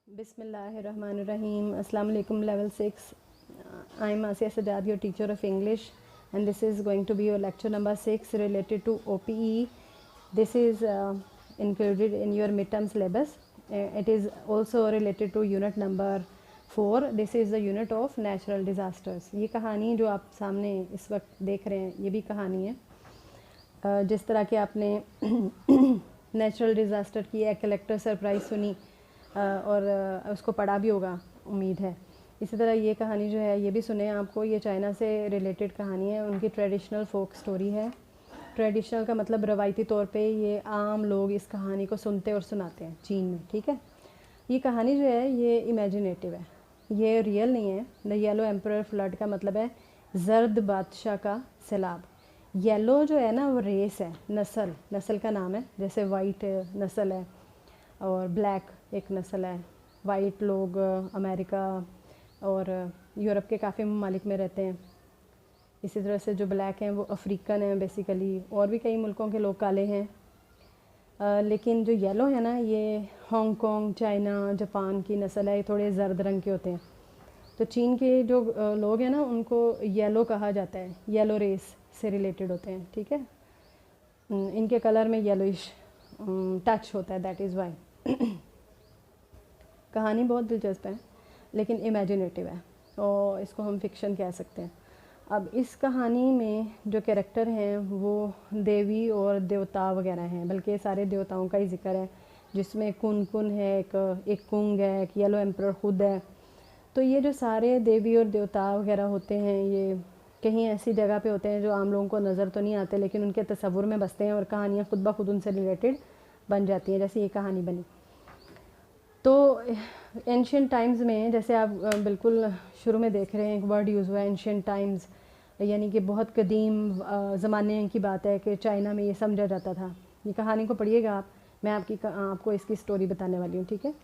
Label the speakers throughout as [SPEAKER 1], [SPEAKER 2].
[SPEAKER 1] Bismillahirrahmanirrahim. Assalamu alaikum, level 6. I am Asiya Sajad, your teacher of English, and this is going to be your lecture number 6 related to OPE. This is included in your midterm syllabus. It is also related to unit number 4. This is the unit of natural disasters. ये कहानी जो आप सामने इस वक्त देख रहे हैं ये भी कहानी है। जिस तरह की आपने नेचुरल डिज़ास्टर की एक कलेक्टर सरप्राइज़ सुनी और उसको पढ़ा भी होगा उम्मीद है, इसी तरह ये कहानी जो है ये भी सुने आपको। ये चाइना से रिलेटेड कहानी है, उनकी ट्रेडिशनल फोक स्टोरी है। ट्रेडिशनल का मतलब रवायती तौर पे ये आम लोग इस कहानी को सुनते और सुनाते हैं चीन में, ठीक है। ये कहानी जो है ये इमेजिनेटिव है, ये रियल नहीं है। द येलो एम्परर फ्लड का मतलब है जर्द बादशाह का सैलाब। येलो जो है ना वो रेस है, नस्ल का नाम है। जैसे वाइट नस्ल है और ब्लैक एक नस्ल है। वाइट लोग अमेरिका और यूरोप के काफ़ी ममालिक में रहते हैं। इसी तरह से जो ब्लैक हैं वो अफ्रीकन हैं बेसिकली, और भी कई मुल्कों के लोग काले हैं। लेकिन जो येलो है ना ये हांगकांग, चाइना, जापान की नस्ल है, ये थोड़े ज़र्द रंग के होते हैं। तो चीन के जो लोग हैं ना उनको येलो कहा जाता है, येलो रेस से रिलेटेड होते हैं, ठीक है। इनके कलर में येलोइश टच होता है, दैट इज़ वाई। कहानी बहुत दिलचस्प है लेकिन इमेजिनेटिव है और इसको हम फिक्शन कह सकते हैं। अब इस कहानी में जो कैरेक्टर हैं वो देवी और देवता वगैरह हैं, बल्कि सारे देवताओं का ही जिक्र है, जिसमें कुन है, एक कुंग है, एक येलो एम्परर खुद है। तो ये जो सारे देवी और देवता वगैरह होते हैं ये कहीं ऐसी जगह पे होते हैं जो आम लोगों को नज़र तो नहीं आते, लेकिन उनके तसव्वुर में बसते हैं और कहानियाँ खुद ब खुद उनसे रिलेटेड बन जाती हैं, जैसे ये कहानी बनी। तो एंशियंट टाइम्स में जैसे आप बिल्कुल शुरू में देख रहे हैं एक वर्ड यूज़ हुआ है एंशियंट टाइम्स, यानी कि बहुत कदीम ज़माने की बात है कि चाइना में ये समझा जाता था। ये कहानी को पढ़िएगा आप, मैं आपको इसकी स्टोरी बताने वाली हूँ, ठीक है।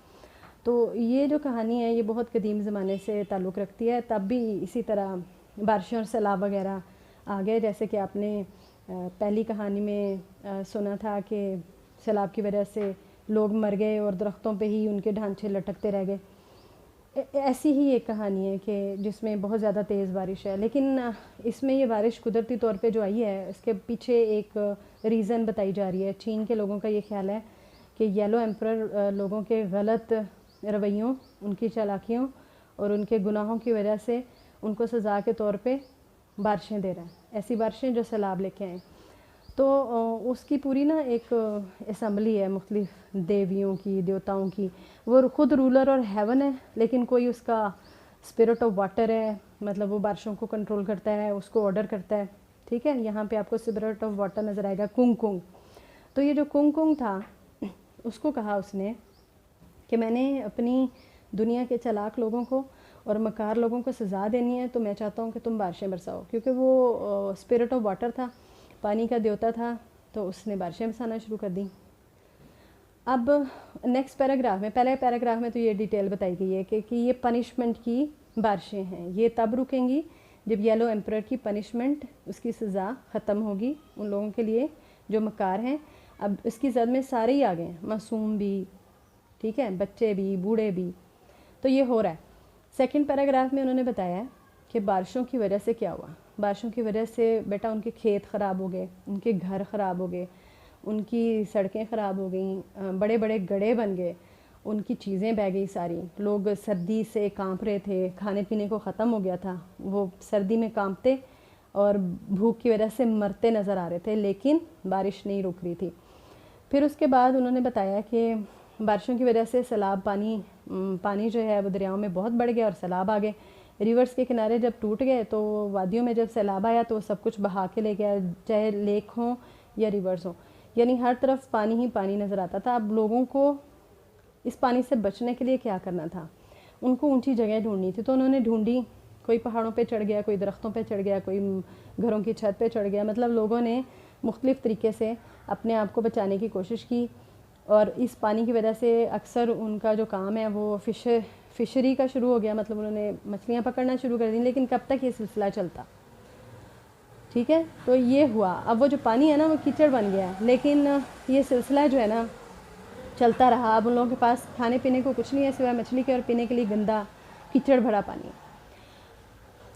[SPEAKER 1] तो ये जो कहानी है ये बहुत कदीम ज़माने से ताल्लुक़ रखती है। तब भी इसी तरह बारिशें और सैलाब वगैरह आ गए, जैसे कि आपने पहली कहानी में सुना था कि सैलाब की वजह से लोग मर गए और दरख्तों पे ही उनके ढांचे लटकते रह गए। ऐसी ही एक कहानी है कि जिसमें बहुत ज़्यादा तेज़ बारिश है, लेकिन इसमें ये बारिश कुदरती तौर पे जो आई है इसके पीछे एक रीज़न बताई जा रही है। चीन के लोगों का ये ख्याल है कि येलो एम्परर लोगों के गलत रवैयों, उनकी चालाकियों और उनके गुनाहों की वजह से उनको सज़ा के तौर पे बारिशें दे रहा है, ऐसी बारिशें जो सैलाब लेके आएँ। तो उसकी पूरी ना एक असम्बली है मुख्तलिफ़ देवियों की, देवताओं की। वो खुद रूलर और हेवन है, लेकिन कोई उसका स्पिरिट ऑफ वाटर है, मतलब वो बारिशों को कंट्रोल करता है, उसको ऑर्डर करता है, ठीक है। यहाँ पे आपको स्पिरिट ऑफ वाटर नज़र आएगा, कुंग। तो ये जो कुंग था उसको कहा उसने कि मैंने अपनी दुनिया के चालाक लोगों को और मकार लोगों को सज़ा देनी है, तो मैं चाहता हूँ कि तुम बारिशें बरसाओ। क्योंकि वो स्पिरिट ऑफ वाटर था, पानी का देवता था, तो उसने बारिशें बरसाना शुरू कर दी। अब नेक्स्ट पैराग्राफ में, पहले पैराग्राफ में तो ये डिटेल बताई गई है कि ये पनिशमेंट की बारिशें हैं, ये तब रुकेंगी जब येलो एम्परर की पनिशमेंट, उसकी सज़ा ख़त्म होगी उन लोगों के लिए जो मकार हैं। अब इसकी जद में सारे ही आ गए हैं, मासूम भी, ठीक है, बच्चे भी, बूढ़े भी। तो ये हो रहा है। सेकंड पैराग्राफ में उन्होंने बताया कि बारिशों की वजह से क्या हुआ। बारिशों की वजह से बेटा उनके खेत ख़राब हो गए, उनके घर ख़राब हो गए, उनकी सड़कें ख़राब हो गई, बड़े बड़े गड्ढे बन गए, उनकी चीज़ें बह गई सारी। लोग सर्दी से कांप रहे थे, खाने पीने को ख़त्म हो गया था, वो सर्दी में कांपते और भूख की वजह से मरते नज़र आ रहे थे, लेकिन बारिश नहीं रुक रही थी। फिर उसके बाद उन्होंने बताया कि बारिशों की वजह से सैलाब पानी जो है वो दरियाओं में बहुत बढ़ गया और सैलाब आ गए। रिवर्स के किनारे जब टूट गए तो वादियों में जब सैलाब आया तो सब कुछ बहा के ले गया, चाहे लेक हो या रिवर्स हो, यानी हर तरफ पानी ही पानी नज़र आता था। अब लोगों को इस पानी से बचने के लिए क्या करना था, उनको ऊंची जगह ढूंढनी थी। तो उन्होंने ढूंढी, कोई पहाड़ों पे चढ़ गया, कोई दरख्तों पे चढ़ गया, कोई घरों की छत पे चढ़ गया। मतलब लोगों ने मुख्तलिफ़ तरीके से अपने आप को बचाने की कोशिश की। और इस पानी की वजह से अक्सर उनका जो काम है वो फिशरी का शुरू हो गया, मतलब उन्होंने मछलियाँ पकड़ना शुरू कर दी। लेकिन कब तक ये सिलसिला चलता, ठीक है। तो ये हुआ, अब वो जो पानी है ना वो कीचड़ बन गया है, लेकिन ये सिलसिला जो है ना चलता रहा। अब उन लोगों के पास खाने पीने को कुछ नहीं है सिवाय मछली के और पीने के लिए गंदा कीचड़ भरा पानी।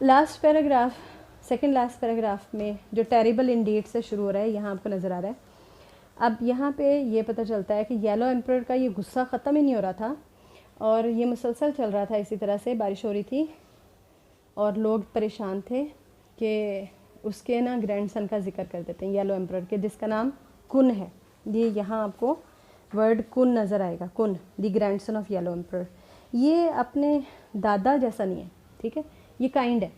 [SPEAKER 1] Last paragraph, second last paragraph में जो टेरिबल इंडीड से शुरू हो रहा है यहाँ आपको नज़र आ रहा है। अब यहाँ पे ये पता चलता है कि येलो एम्परर का ये गुस्सा ख़त्म ही नहीं हो रहा था और ये मुसलसल चल रहा था। इसी तरह से बारिश हो रही थी और लोग परेशान थे कि उसके ना ग्रैंड सन का जिक्र कर देते हैं येलो एम्परर के, जिसका नाम कुन है। ये यहाँ आपको वर्ड कुन नज़र आएगा, कुन the grand son of yellow emperor. ये अपने दादा जैसा नहीं है, ठीक है, ये काइंड है,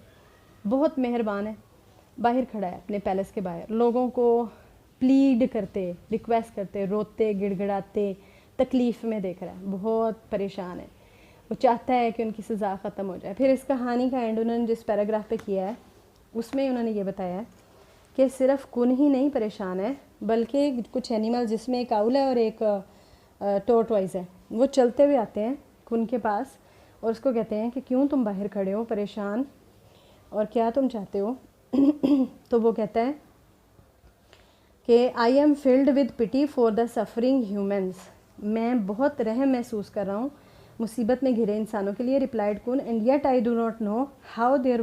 [SPEAKER 1] बहुत मेहरबान है। बाहर खड़ा है अपने पैलेस के बाहर, लोगों को प्लीड करते, रिक्वेस्ट करते, रोते गिड़गिड़ाते, तकलीफ़ में देख रहा है, बहुत परेशान है। वो चाहता है कि उनकी सज़ा ख़त्म हो जाए। फिर इस कहानी का एंड उन्होंने जिस पैराग्राफ पे किया है उसमें उन्होंने ये बताया है कि सिर्फ कुन ही नहीं परेशान है, बल्कि कुछ एनिमल जिसमें एक आउल है और एक टोर्टवाइज है, वो चलते हुए आते हैं कुन के पास और उसको कहते हैं कि क्यों तुम बाहर खड़े हो परेशान और क्या तुम चाहते हो। तो वो कहता है कि I am filled with pity for the suffering humans, मैं बहुत रहम महसूस कर रहा हूँ मुसीबत में घिरे इंसानों के लिए। Replied Kun, and yet I do not know how their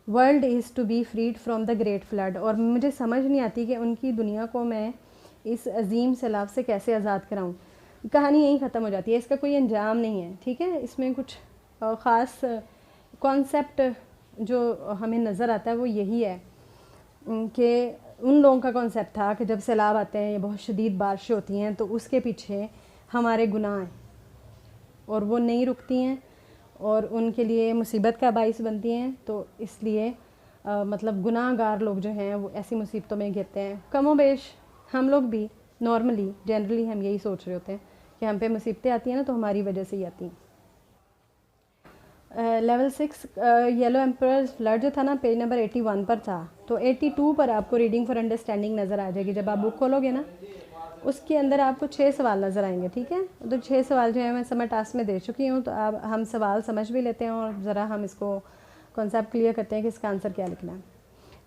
[SPEAKER 1] world is to be freed from the great flood, और मुझे समझ नहीं आती कि उनकी दुनिया को मैं इस अजीम सैलाब से कैसे आज़ाद कराऊँ। कहानी यहीं ख़त्म हो जाती है, इसका कोई अंजाम नहीं है, ठीक है। इसमें कुछ ख़ास कॉन्सेप्ट जो हमें नज़र आता है वो यही है कि उन लोगों का कॉन्सेप्ट था कि जब सैलाब आते हैं या बहुत शदीद बारिशें होती हैं तो उसके पीछे हमारे गुनाह हैं और वो नहीं रुकती हैं और उनके लिए मुसीबत का बाइस बनती हैं। तो इसलिए मतलब गुनाहगार लोग जो हैं वो ऐसी मुसीबतों में गिरते हैं। कमो बेश हम लोग भी नॉर्मली जनरली हम यही सोच रहे होते हैं कि हम पे मुसीबतें आती हैं ना तो हमारी वजह से ही आती हैं। लेवल 6 येलो एम्परर फ्लड जो था ना पेज नंबर 81 पर था, तो 82 पर आपको रीडिंग फॉर अंडरस्टैंडिंग नज़र आ जाएगी। जब आप बुक खोलोगे ना उसके अंदर आपको 6 सवाल नज़र आएंगे, ठीक है। तो 6 सवाल जो है मैं समर टास्क में दे चुकी हूँ, तो अब हम सवाल समझ भी लेते हैं और ज़रा हम इसको कॉन्सेप्ट क्लियर करते हैं कि इसका आंसर क्या लिखना है।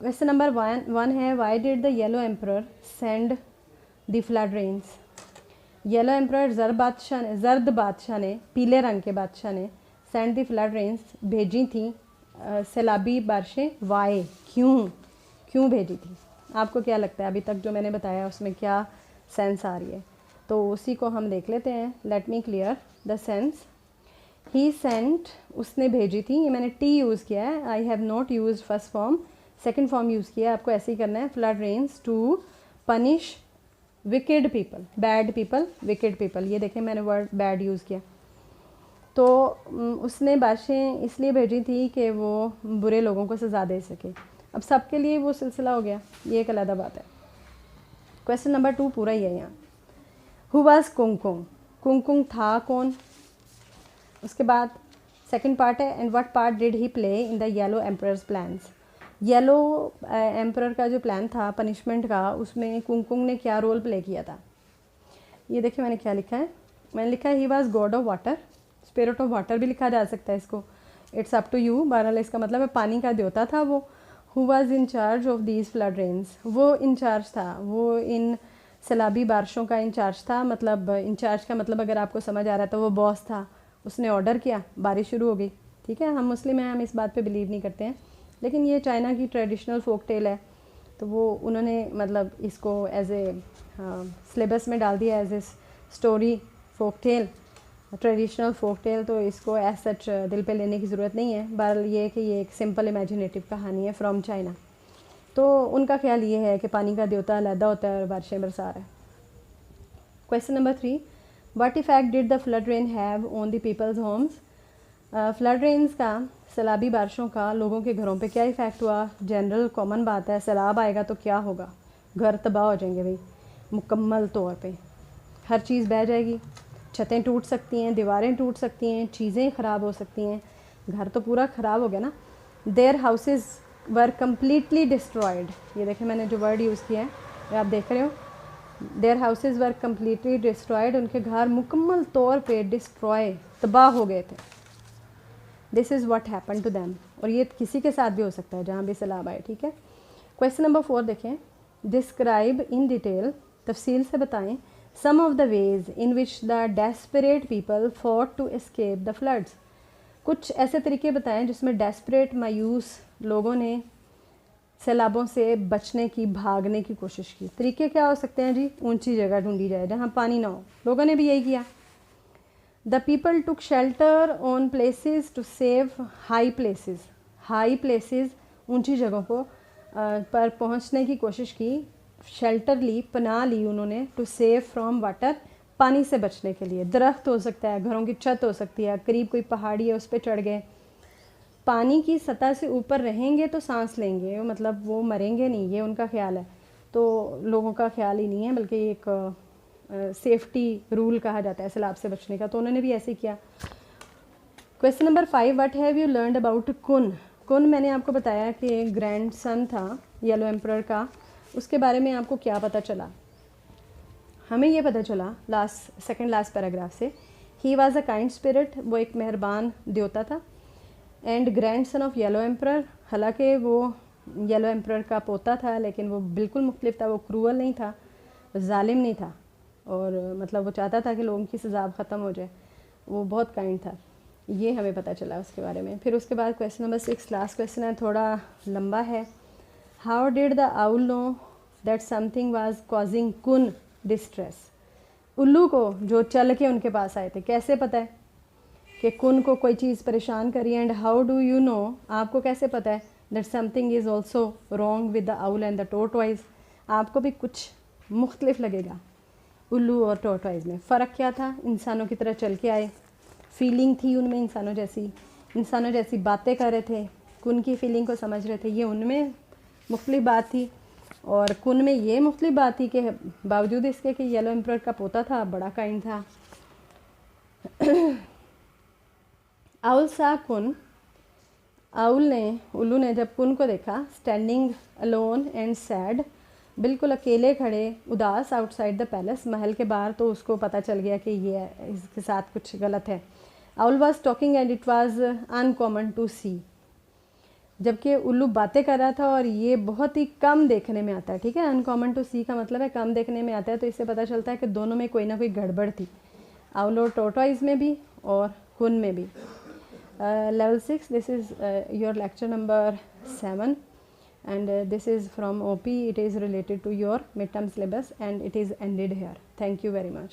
[SPEAKER 1] क्वेश्चन नंबर 1 है, why did the yellow emperor send the flood rains. Yellow emperor जर्द बादशाह ने, पीले रंग के बादशाह ने सेंड द फ्लड रेन्स भेजी थी सैलाबी बारिशें। वाई, क्यों भेजी थी। आपको क्या लगता है अभी तक जो मैंने बताया उसमें क्या सेंस आ रही है, तो उसी को हम देख लेते हैं। Let me clear the sense. He sent, उसने भेजी थी, ये मैंने टी यूज़ किया है, I have not use first form, second form use किया है। आपको ऐसे ही करना है। Flood rains to punish wicked people, bad people, wicked people, ये देखें मैंने वर्ड बैड यूज़ किया। तो उसने बारिशें इसलिए भेजी थी कि वो बुरे लोगों को सज़ा दे सके। अब सबके लिए वो सिलसिला हो गया, ये एक अलग बात है। क्वेश्चन नंबर 2 पूरा ही है यहाँ। हु वाज कुंगकुंग, कुंगकुंग था कौन। उसके बाद सेकंड पार्ट है, and what part did he play in the yellow emperors plans. Yellow emperor का जो प्लान था पनिशमेंट का, उसमें कुंगकुंग ने क्या रोल प्ले किया था। ये देखिए मैंने क्या लिखा है, मैंने लिखा है he was God of water, spirit of water भी लिखा जा सकता है इसको, इट्स अप टू यू। बहरहाल इसका मतलब है पानी का देवता था वो। Who was in charge of these flood rains, वो इंचार्ज था, वो इन सैलाबी बारिशों का इंचार्ज था। मतलब इंचार्ज का मतलब अगर आपको समझ आ रहा है तो वो बॉस था, उसने ऑर्डर किया, बारिश शुरू हो गई, ठीक है। हम मुस्लिम हैं, हम इस बात पे बिलीव नहीं करते हैं, लेकिन ये चाइना की ट्रेडिशनल फोक टेल है, तो वो उन्होंने मतलब इसको एज ए सिलेबस में डाल दिया as a story folk tale, traditional folk tale. तो इसको एज सच दिल पे लेने की ज़रूरत नहीं है। बहरहाल ये कि ये एक सिंपल इमेजिनेटिव कहानी है फ्रॉम चाइना। तो उनका ख्याल ये है कि पानी का देवता अलहदा होता है और बारिशें बरसा रहा है। Question number 3, what effect did the flood rain have on the people's homes. Flood rains का, सैलाबी बारिशों का लोगों के घरों पे क्या इफ़ेक्ट हुआ। जनरल कॉमन बात है, सैलाब आएगा तो क्या होगा, घर तबाह हो जाएंगे भाई, मुकम्मल तौर पे हर चीज़ बह जाएगी, छतें टूट सकती हैं, दीवारें टूट सकती हैं, चीज़ें ख़राब हो सकती हैं, घर तो पूरा ख़राब हो गया ना। Their houses were completely destroyed, ये देखें मैंने जो वर्ड यूज़ किया है आप देख रहे हो, their houses were completely destroyed, उनके घर मुकम्मल तौर पे डिस्ट्रॉय, तबाह हो गए थे। This is what happen to them, और ये किसी के साथ भी हो सकता है जहाँ भी सैलाब आए, ठीक है। क्वेश्चन नंबर 4 देखें, डिस्क्राइब इन डिटेल, तफसील से बताएं some of the ways in which the desperate people fought to escape the floods. कुछ ऐसे तरीके बताएं जिसमें डेस्परेट मायूस लोगों ने सैलाबों से बचने की, भागने की कोशिश की. तरीके क्या हो सकते हैं जी? ऊंची जगह ढूंढी जाए जहाँ पानी ना हो. लोगों ने भी यही किया. The people took shelter on places to save high places. High places, ऊंची जगहों को पर पहुंचने की कोशिश की. शेल्टर ली, पनाह ली उन्होंने, टू सेव फ्रॉम वाटर, पानी से बचने के लिए. दरख्त हो सकता है, घरों की छत हो सकती है, करीब कोई पहाड़ी है उस पर चढ़ गए. पानी की सतह से ऊपर रहेंगे तो सांस लेंगे, मतलब वो मरेंगे नहीं, ये उनका ख्याल है. तो लोगों का ख्याल ही नहीं है, बल्कि एक सेफ्टी रूल कहा जाता है सैलाब से बचने का. तो उन्होंने भी ऐसे किया. Question number 5, what have you learned about कुन. कुन मैंने आपको बताया कि एक ग्रैंड सन था येलो एम्परर का. उसके बारे में आपको क्या पता चला? हमें ये पता चला सेकंड लास्ट पैराग्राफ से, he was a kind spirit, वो एक मेहरबान देवता था. And grand son of yellow emperor, हालांकि वो येलो एम्परर का पोता था लेकिन वो बिल्कुल मुख्तलिफ था. वो क्रूअल नहीं था, जालिम नहीं था, और मतलब वो चाहता था कि लोगों की सज़ा ख़त्म हो जाए. वो बहुत काइंड था. ये हमें पता चला उसके बारे में. फिर उसके बाद क्वेश्चन नंबर 6, लास्ट क्वेश्चन है, थोड़ा लंबा है. How did the owl know that something was causing कुन डिस्ट्रेस. उल्लू को, जो चल के उनके पास आए थे, कैसे पता है कि कुन को कोई चीज़ परेशान करी. And how do you know, आपको कैसे पता है that something is also wrong with the owl and the tortoise. आपको भी कुछ मुख्तलिफ लगेगा उल्लू और टोर्टवाइज में. फ़र्क क्या था? इंसानों की तरह चल के आए, फीलिंग थी उनमें इंसानों जैसी बातें कर रहे थे, कुन की फीलिंग को समझ रहे थे. ये उनमें मुख्तलिफ बात थी, और कुन में ये मुख्तलिफ बात थी कि बावजूद इसके कि येलो एम्परर का पोता था, बड़ा काइंड था. आउल सा कुन, उल्लू ने जब कुन को देखा, स्टैंडिंग अलोन एंड सैड, बिल्कुल अकेले खड़े, उदास, आउटसाइड द पैलेस, महल के बाहर, तो उसको पता चल गया कि ये इसके साथ कुछ गलत है. Owl was talking and it was uncommon to see. जबकि उल्लू बातें कर रहा था, और ये बहुत ही कम देखने में आता है. ठीक है, अनकॉमन टू सी का मतलब है कम देखने में आता है. तो इससे पता चलता है कि दोनों में कोई ना कोई गड़बड़ थी, आउल और टोर्टवाइज में भी और कुन में भी. Level 6, this is your lecture number 7 and this is from OP. It is related to your midterm syllabus and it is ended here. Thank you very much.